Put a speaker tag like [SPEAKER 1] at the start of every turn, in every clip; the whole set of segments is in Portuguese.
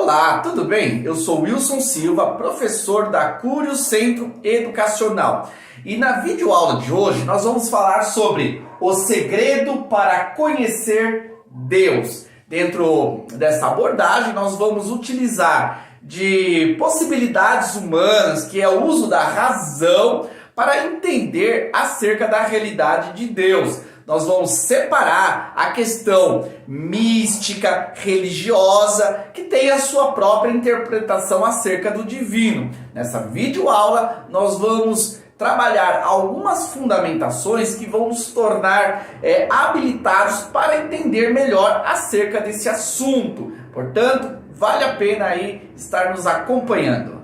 [SPEAKER 1] Olá, tudo bem? Eu sou Wilson Silva, professor da Curios Centro Educacional. E na videoaula de hoje nós vamos falar sobre o segredo para conhecer Deus. Dentro dessa abordagem nós vamos utilizar de possibilidades humanas, que é o uso da razão, para entender acerca da realidade de Deus. Nós vamos separar a questão mística, religiosa, que tem a sua própria interpretação acerca do divino. Nessa videoaula, nós vamos trabalhar algumas fundamentações que vão nos tornar habilitados para entender melhor acerca desse assunto. Portanto, vale a pena aí estar nos acompanhando.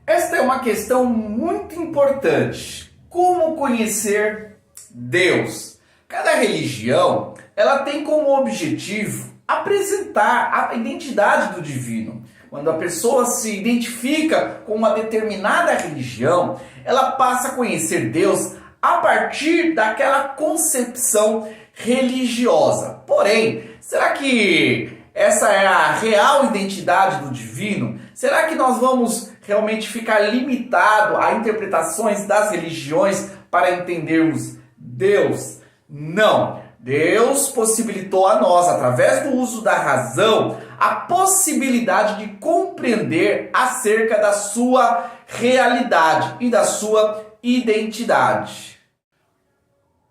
[SPEAKER 1] Esta é uma questão muito importante. Como conhecer Deus? Cada religião, ela tem como objetivo apresentar a identidade do divino. Quando a pessoa se identifica com uma determinada religião, ela passa a conhecer Deus a partir daquela concepção religiosa. Porém, será que essa é a real identidade do divino? Será que nós vamos realmente ficar limitado a interpretações das religiões para entendermos Deus? Não. Deus possibilitou a nós, através do uso da razão, a possibilidade de compreender acerca da sua realidade e da sua identidade.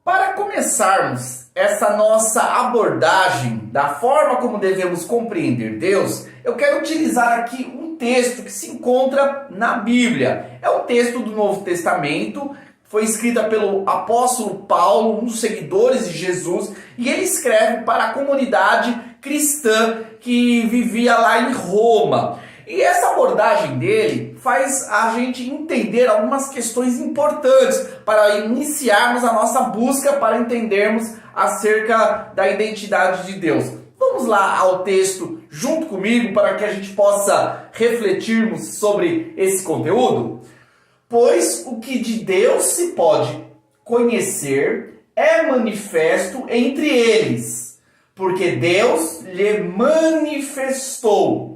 [SPEAKER 1] Para começarmos essa nossa abordagem da forma como devemos compreender Deus, eu quero utilizar aqui um texto que se encontra na Bíblia. É um texto do Novo Testamento, foi escrita pelo apóstolo Paulo, um dos seguidores de Jesus, e ele escreve para a comunidade cristã que vivia lá em Roma. E essa abordagem dele faz a gente entender algumas questões importantes para iniciarmos a nossa busca para entendermos acerca da identidade de Deus. Vamos lá ao texto junto comigo para que a gente possa refletirmos sobre esse conteúdo? Pois o que de Deus se pode conhecer é manifesto entre eles, porque Deus lhe manifestou.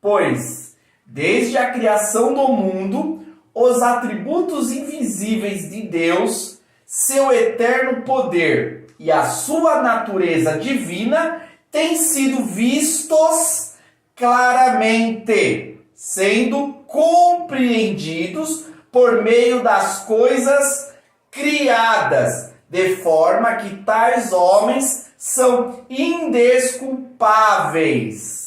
[SPEAKER 1] Pois, desde a criação do mundo, os atributos invisíveis de Deus, seu eterno poder e a sua natureza divina têm sido vistos claramente, sendo compreendidos por meio das coisas criadas, de forma que tais homens são indesculpáveis.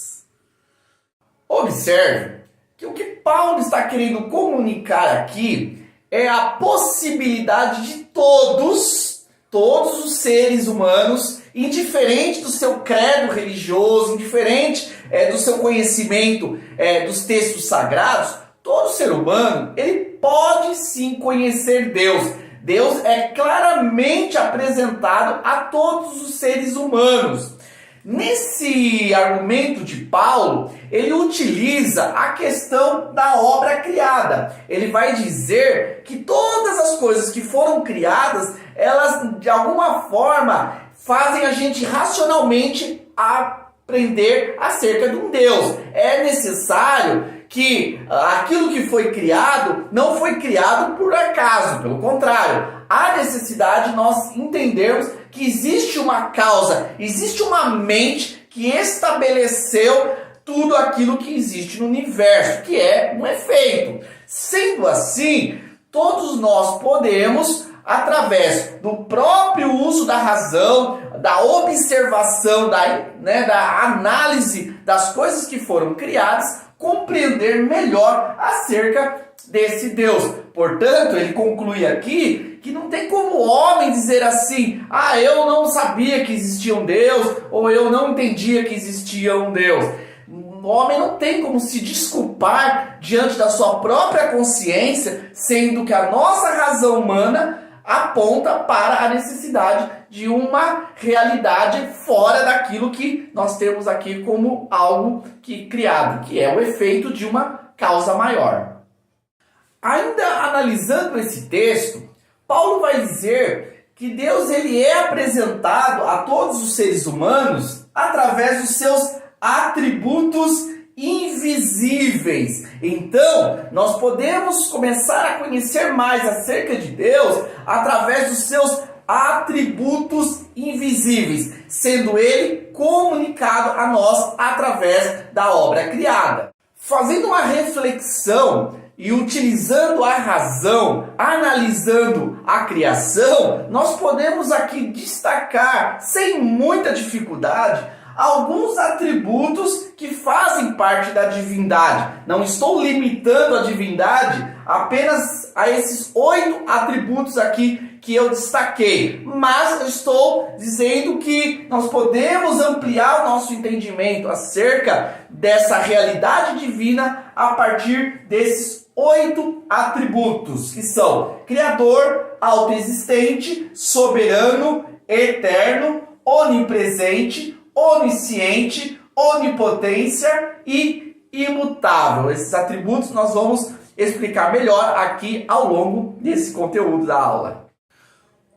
[SPEAKER 1] Observe que o que Paulo está querendo comunicar aqui é a possibilidade de todos os seres humanos, indiferente do seu credo religioso, indiferente do seu conhecimento dos textos sagrados, todo ser humano, ele pode sim conhecer Deus. Deus é claramente apresentado a todos os seres humanos. Nesse argumento de Paulo, ele utiliza a questão da obra criada. Ele vai dizer que todas as coisas que foram criadas, elas de alguma forma fazem a gente racionalmente aprender acerca de um Deus. É necessário que aquilo que foi criado não foi criado por acaso, pelo contrário, há necessidade de nós entendermos que existe uma causa, existe uma mente que estabeleceu tudo aquilo que existe no universo, que é um efeito. Sendo assim, todos nós podemos, através do próprio uso da razão, da observação, da análise das coisas que foram criadas, compreender melhor acerca desse Deus. Portanto, ele conclui aqui que não tem como o homem dizer assim: eu não sabia que existia um Deus, ou eu não entendia que existia um Deus. O homem não tem como se desculpar diante da sua própria consciência, sendo que a nossa razão humana aponta para a necessidade de uma realidade fora daquilo que nós temos aqui como algo criado, que é o efeito de uma causa maior. Ainda analisando esse texto, Paulo vai dizer que Deus ele é apresentado a todos os seres humanos através dos seus atributos invisíveis. Então, nós podemos começar a conhecer mais acerca de Deus através dos seus atributos invisíveis, sendo ele comunicado a nós através da obra criada. Fazendo uma reflexão e utilizando a razão, analisando a criação, nós podemos aqui destacar, sem muita dificuldade, alguns atributos que fazem parte da divindade. Não estou limitando a divindade apenas a esses 8 atributos aqui que eu destaquei, mas estou dizendo que nós podemos ampliar o nosso entendimento acerca dessa realidade divina a partir desses 8 atributos, que são Criador, autoexistente, soberano, eterno, onipresente, onisciente, onipotência e imutável. Esses atributos nós vamos explicar melhor aqui ao longo desse conteúdo da aula.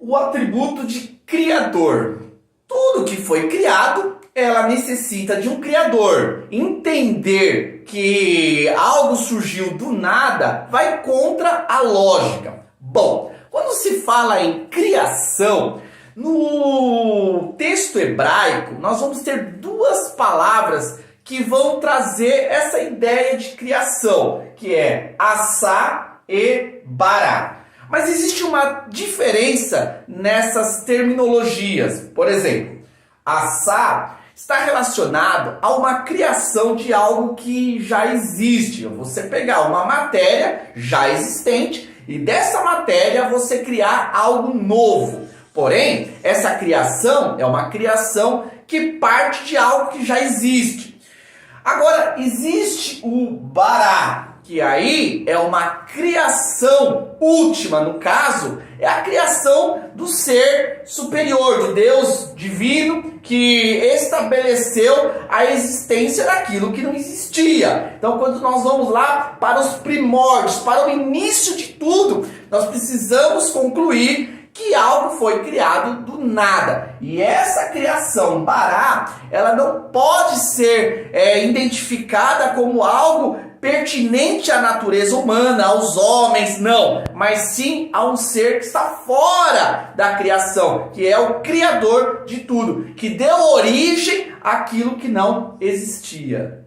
[SPEAKER 1] O atributo de Criador. Tudo que foi criado, ela necessita de um Criador. Entender que algo surgiu do nada vai contra a lógica. Bom, quando se fala em criação, no texto hebraico, nós vamos ter 2 palavras que vão trazer essa ideia de criação, que é assá e bará. Mas existe uma diferença nessas terminologias. Por exemplo, assá está relacionado a uma criação de algo que já existe. Você pegar uma matéria já existente e dessa matéria você criar algo novo. Porém, essa criação é uma criação que parte de algo que já existe. Agora, existe o bará, que aí é uma criação última, no caso, é a criação do ser superior, de Deus divino, que estabeleceu a existência daquilo que não existia. Então, quando nós vamos lá para os primórdios, para o início de tudo, nós precisamos concluir que algo foi criado do nada. E essa criação bará, ela não pode ser identificada como algo pertinente à natureza humana, aos homens, não. Mas sim a um ser que está fora da criação, que é o Criador de tudo, que deu origem àquilo que não existia.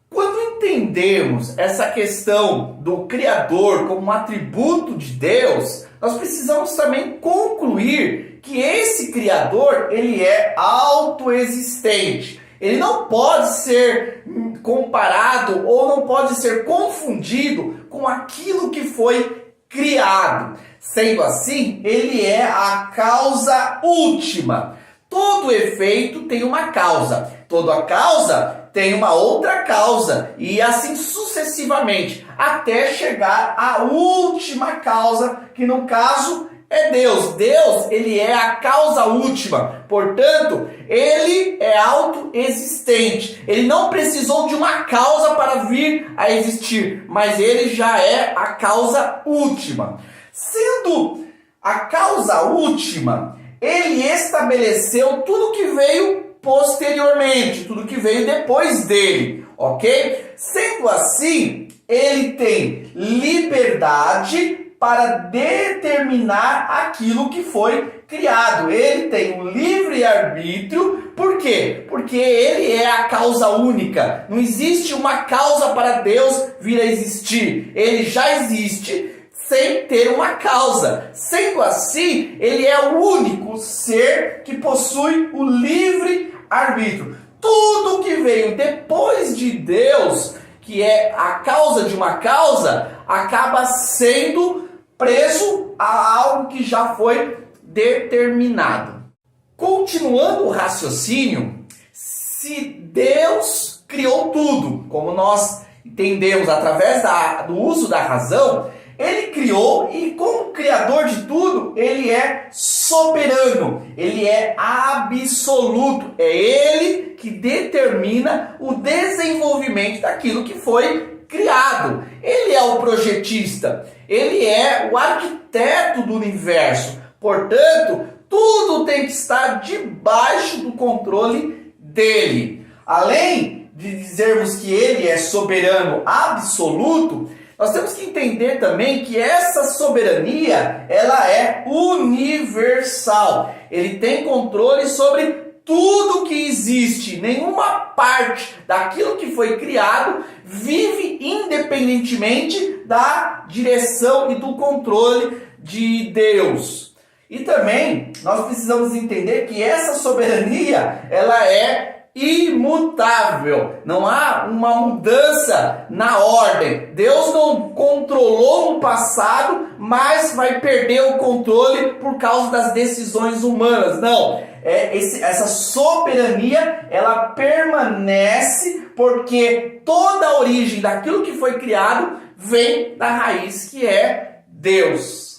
[SPEAKER 1] Quando entendemos essa questão do Criador como um atributo de Deus, nós precisamos também concluir que esse Criador, ele é autoexistente. Ele não pode ser comparado ou não pode ser confundido com aquilo que foi criado. Sendo assim, ele é a causa última. Todo efeito tem uma causa. Toda causa tem uma outra causa. E assim sucessivamente, até chegar à última causa, que no caso é Deus. Deus, ele é a causa última. Portanto, ele é autoexistente. Ele não precisou de uma causa para vir a existir, mas ele já é a causa última. Sendo a causa última, ele estabeleceu tudo que veio posteriormente, tudo que veio depois dele, ok? Sendo assim, ele tem liberdade para determinar aquilo que foi criado. Ele tem um livre-arbítrio. Por quê? Porque ele é a causa única. Não existe uma causa para Deus vir a existir. Ele já existe sem ter uma causa. Sendo assim, ele é o único ser que possui o livre-arbítrio. Tudo que veio depois de Deus, que é a causa de uma causa, acaba sendo preso a algo que já foi determinado. Continuando o raciocínio, se Deus criou tudo, como nós entendemos através do uso da razão, ele criou e como criador de tudo, ele é soberano, ele é absoluto, é ele que determina o desenvolvimento daquilo que foi criado. Ele é o projetista, ele é o arquiteto do universo. Portanto, tudo tem que estar debaixo do controle dele. Além de dizermos que ele é soberano absoluto, nós temos que entender também que essa soberania, ela é universal. Ele tem controle sobre tudo que existe. Nenhuma parte daquilo que foi criado vive independentemente da direção e do controle de Deus. E também nós precisamos entender que essa soberania, ela é imutável. Não há uma mudança na ordem. Deus não controlou no passado, mas vai perder o controle por causa das decisões humanas. Não. Essa soberania, ela permanece porque toda a origem daquilo que foi criado vem da raiz que é Deus.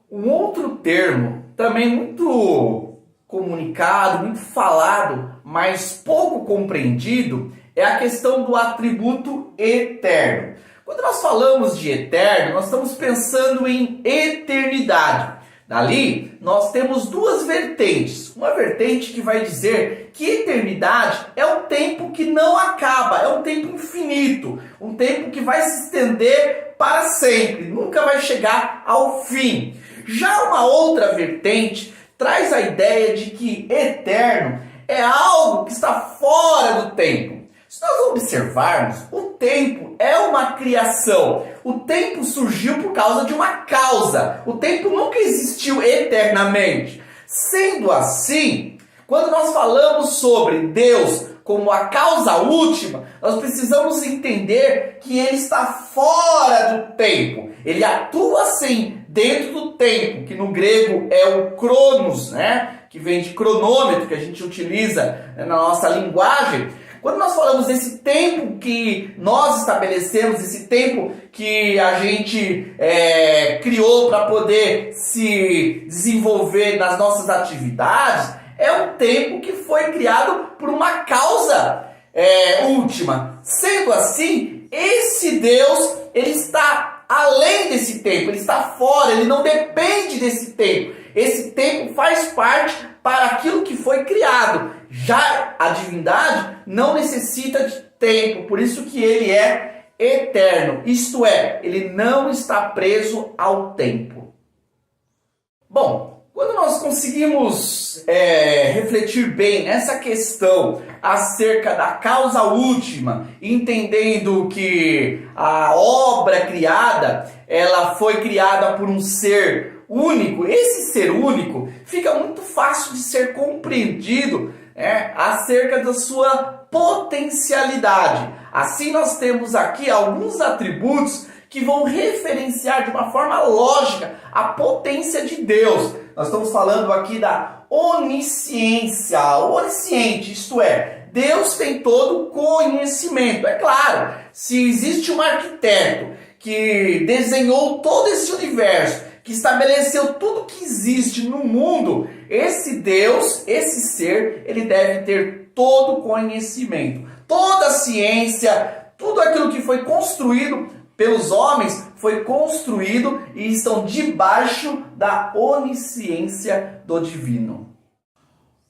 [SPEAKER 1] Um outro termo também muito comunicado, muito falado, mas pouco compreendido, é a questão do atributo eterno. Quando nós falamos de eterno, nós estamos pensando em eternidade. Dali, nós temos duas vertentes. Uma vertente que vai dizer que eternidade é um tempo que não acaba, é um tempo infinito, um tempo que vai se estender para sempre, nunca vai chegar ao fim. Já uma outra vertente traz a ideia de que eterno é algo que está fora do tempo. Se nós observarmos, o tempo é uma criação. O tempo surgiu por causa de uma causa. O tempo nunca existiu eternamente. Sendo assim, quando nós falamos sobre Deus como a causa última, nós precisamos entender que ele está fora do tempo. Ele atua sim dentro do tempo, que no grego é o cronos, né? Que vem de cronômetro, que a gente utiliza na nossa linguagem. Quando nós falamos desse tempo que nós estabelecemos, esse tempo que a gente criou para poder se desenvolver nas nossas atividades, é um tempo que foi criado por uma causa última. Sendo assim, esse Deus, ele está além desse tempo, ele está fora, ele não depende desse tempo. Esse tempo faz parte para aquilo que foi criado. Já a divindade não necessita de tempo, por isso que ele é eterno. Isto é, ele não está preso ao tempo. Bom, quando nós conseguimos refletir bem nessa questão acerca da causa última, entendendo que a obra criada, ela foi criada por um ser único, esse ser único fica muito fácil de ser compreendido acerca da sua potencialidade. Assim nós temos aqui alguns atributos que vão referenciar de uma forma lógica a potência de Deus. Nós estamos falando aqui da onisciência, onisciente, isto é, Deus tem todo o conhecimento. É claro, se existe um arquiteto que desenhou todo esse universo, que estabeleceu tudo que existe no mundo, esse Deus, esse ser, ele deve ter todo o conhecimento, toda a ciência, tudo aquilo que foi construído pelos homens foi construído e estão debaixo da onisciência do divino.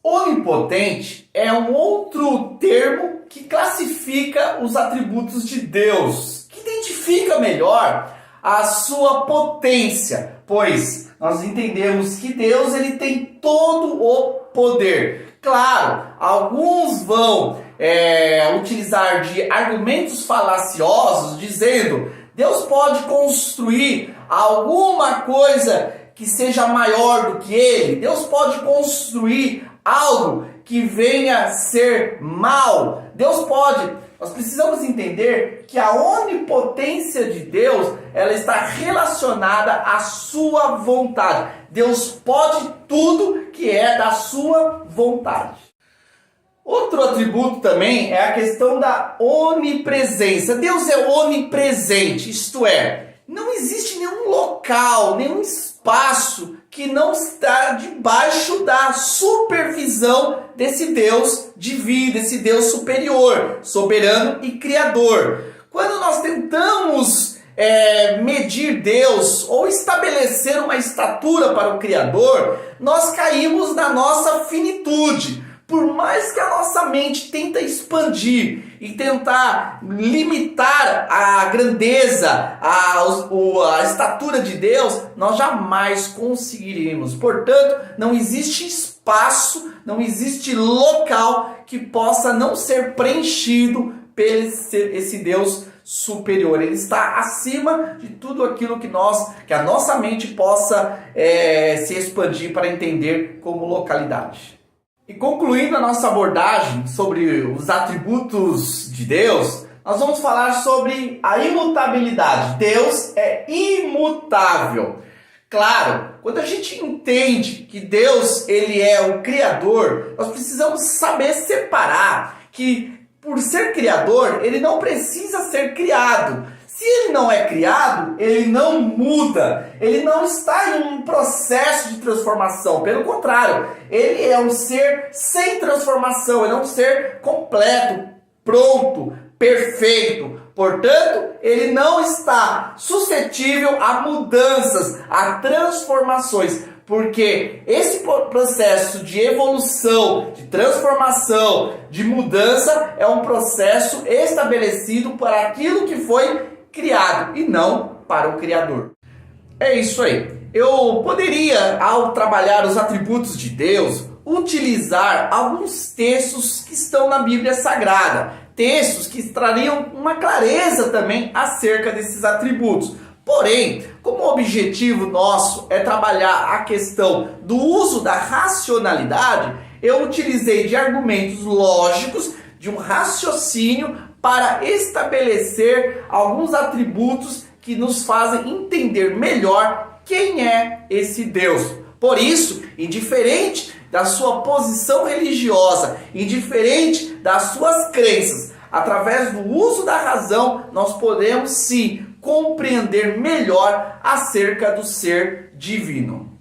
[SPEAKER 1] Onipotente é um outro termo que classifica os atributos de Deus, que identifica melhor a sua potência, pois nós entendemos que Deus ele tem todo o poder. Claro, alguns vão utilizar de argumentos falaciosos, dizendo Deus pode construir alguma coisa que seja maior do que ele, Deus pode construir algo que venha a ser mal, Deus pode. Nós precisamos entender que a onipotência de Deus, ela está relacionada à sua vontade. Deus pode tudo que é da sua vontade. Outro atributo também é a questão da onipresença. Deus é onipresente, isto é, não existe nenhum local, nenhum espaço que não está debaixo da supervisão desse Deus divino, desse Deus superior, soberano e criador. Quando nós tentamos medir Deus ou estabelecer uma estatura para o Criador, nós caímos na nossa finitude. Por mais que a nossa mente tenta expandir e tentar limitar a grandeza, a estatura de Deus, nós jamais conseguiremos. Portanto, não existe espaço, não existe local que possa não ser preenchido por esse Deus superior. Ele está acima de tudo aquilo que a nossa mente possa se expandir para entender como localidade. E concluindo a nossa abordagem sobre os atributos de Deus, nós vamos falar sobre a imutabilidade. Deus é imutável. Claro, quando a gente entende que Deus ele é o Criador, nós precisamos saber separar que, por ser Criador, ele não precisa ser criado. Se ele não é criado, ele não muda, ele não está em um processo de transformação. Pelo contrário, ele é um ser sem transformação, ele é um ser completo, pronto, perfeito. Portanto, ele não está suscetível a mudanças, a transformações. Porque esse processo de evolução, de transformação, de mudança é um processo estabelecido para aquilo que foi criado e não para o Criador. É isso aí. Eu poderia, ao trabalhar os atributos de Deus, utilizar alguns textos que estão na Bíblia Sagrada. Textos que trariam uma clareza também acerca desses atributos. Porém, como o objetivo nosso é trabalhar a questão do uso da racionalidade, eu utilizei de argumentos lógicos, de um raciocínio, para estabelecer alguns atributos que nos fazem entender melhor quem é esse Deus. Por isso, indiferente da sua posição religiosa, indiferente das suas crenças, através do uso da razão, nós podemos sim compreender melhor acerca do ser divino.